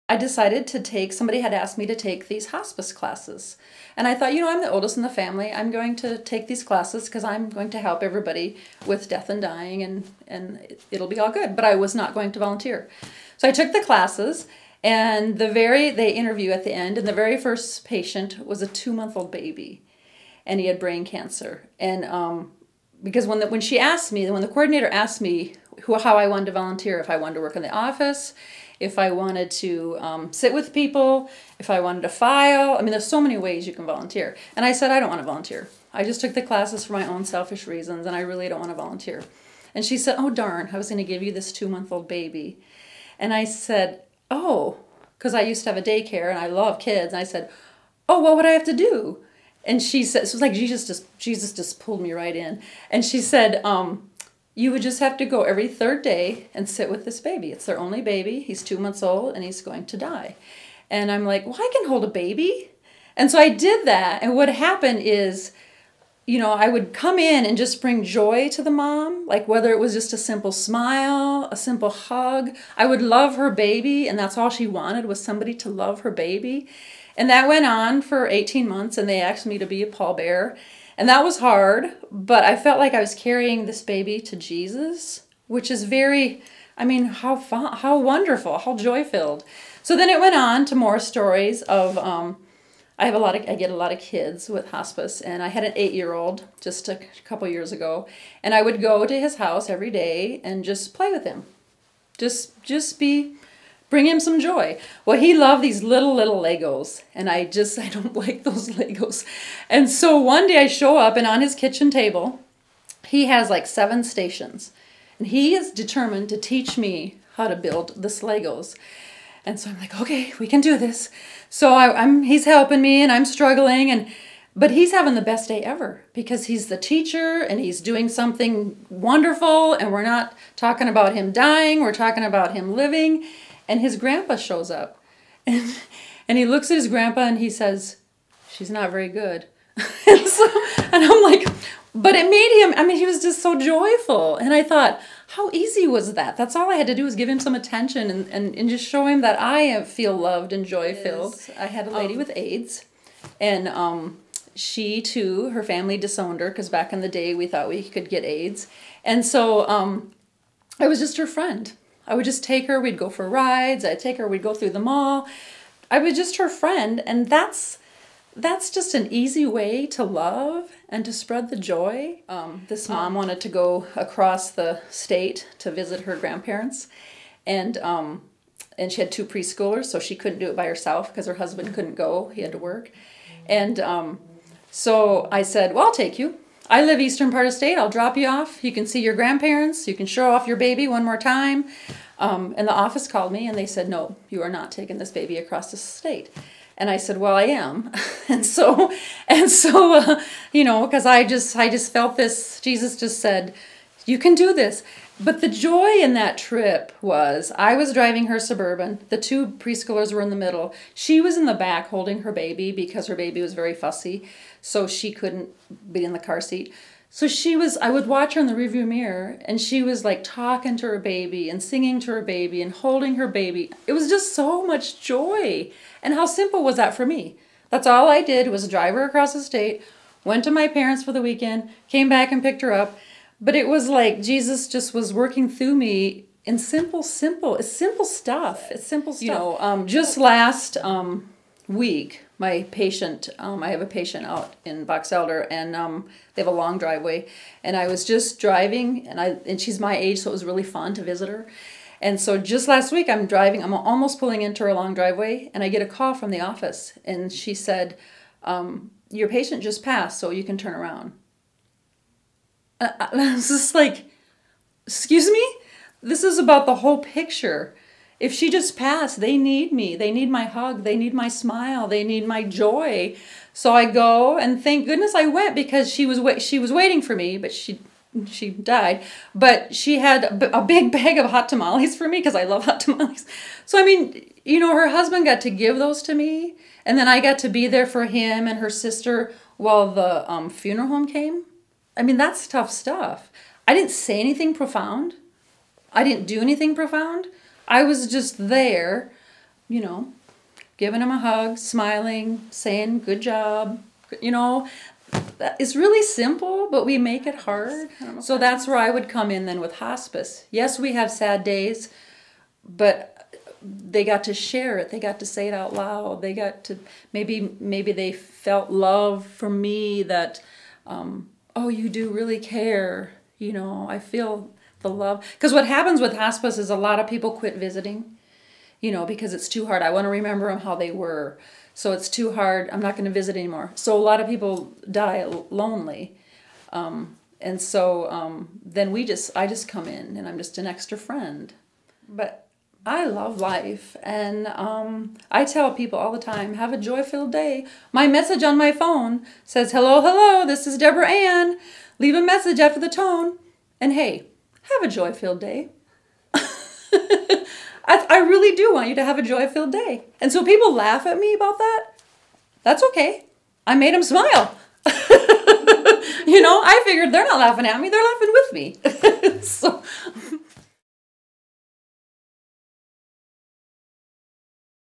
I decided to take, somebody had asked me to take these hospice classes. And I thought, you know, I'm the oldest in the family. I'm going to take these classes because I'm going to help everybody with death and dying, and it'll be all good. But I was not going to volunteer. So I took the classes, and they interview at the end, and the very first patient was a 2-month-old baby, and he had brain cancer. And because when the coordinator asked me how I wanted to volunteer, if I wanted to work in the office, if I wanted to sit with people, if I wanted to file. I mean, there's so many ways you can volunteer. And I said, I don't want to volunteer. I just took the classes for my own selfish reasons, and I really don't want to volunteer. And she said, oh, darn, I was going to give you this 2-month-old baby. And I said, oh, because I used to have a daycare, and I love kids. And I said, oh, what would I have to do? And she said, so it was like Jesus just pulled me right in. And she said, you would just have to go every 3rd day and sit with this baby. It's their only baby. He's 2 months old, and he's going to die. And I'm like, well, I can hold a baby. And so I did that. And what happened is, you know, I would come in and just bring joy to the mom, like whether it was just a simple smile, a simple hug. I would love her baby, and that's all she wanted, was somebody to love her baby. And that went on for 18 months, and they asked me to be a pallbearer. And that was hard, but I felt like I was carrying this baby to Jesus, which is very, I mean, how fun, how wonderful, how joy-filled. So then it went on to more stories of, I get a lot of kids with hospice, and I had an 8-year-old just a couple years ago, and I would go to his house every day and just play with him, bring him some joy. Well, he loved these little Legos, and I don't like those Legos. And so one day I show up, and on his kitchen table, he has like 7 stations, and he is determined to teach me how to build this Legos. And so I'm like, okay, we can do this. So he's helping me, and I'm struggling, but he's having the best day ever because he's the teacher, and he's doing something wonderful, and we're not talking about him dying, we're talking about him living. And his grandpa shows up, and he looks at his grandpa, and he says, she's not very good. and I'm like, but it made him, I mean, he was just so joyful. And I thought, how easy was that? That's all I had to do was give him some attention and just show him that I feel loved and joy-filled. Yes. I had a lady with AIDS, and she too, her family disowned her because back in the day we thought we could get AIDS. And so I was just her friend. I would just take her, we'd go for rides, I'd take her, we'd go through the mall. I was just her friend, and that's just an easy way to love and to spread the joy. This mom wanted to go across the state to visit her grandparents, and she had 2 preschoolers, so she couldn't do it by herself because her husband couldn't go, he had to work. And so I said, well, I'll take you. I live eastern part of state. I'll drop you off. You can see your grandparents. You can show off your baby one more time. And the office called me, and they said, no, you are not taking this baby across the state. And I said, well, I am. and so you know, because I just felt this. Jesus just said, you can do this. But the joy in that trip was I was driving her Suburban. The 2 preschoolers were in the middle. She was in the back holding her baby because her baby was very fussy, so she couldn't be in the car seat. So I would watch her in the rearview mirror, and she was like talking to her baby and singing to her baby and holding her baby. It was just so much joy. And how simple was that for me? That's all I did was drive her across the state, went to my parents for the weekend, came back and picked her up. But it was like Jesus just was working through me in simple stuff. It's simple stuff. You know, just last week, my patient, I have a patient out in Box Elder, and they have a long driveway. And I was just driving, and she's my age, so it was really fun to visit her. And so just last week, I'm driving, I'm almost pulling into her long driveway, and I get a call from the office. And she said, your patient just passed, so you can turn around. I was just like, excuse me? This is about the whole picture. If she just passed, they need me. They need my hug. They need my smile. They need my joy. So I go, and thank goodness I went because she was waiting for me, but she died. But she had a big bag of hot tamales for me because I love hot tamales. So, I mean, you know, her husband got to give those to me, and then I got to be there for him and her sister while the funeral home came. I mean, that's tough stuff. I didn't say anything profound. I didn't do anything profound. I was just there, you know, giving them a hug, smiling, saying good job, you know. It's really simple, but we make it hard. So that's where I would come in then with hospice. Yes, we have sad days, but they got to share it. They got to say it out loud. They got to, maybe they felt love from me that, oh, you do really care. You know, I feel the love. Because what happens with hospice is a lot of people quit visiting, you know, because it's too hard. I want to remember them how they were. So it's too hard. I'm not going to visit anymore. So a lot of people die lonely. And so then I just come in and I'm just an extra friend. But I love life, and I tell people all the time, have a joy-filled day. My message on my phone says, hello, hello, this is Deborah Ann. Leave a message after the tone, and hey, have a joy-filled day. I really do want you to have a joy-filled day. And so people laugh at me about that. That's okay. I made them smile. You know, I figured they're not laughing at me, they're laughing with me. So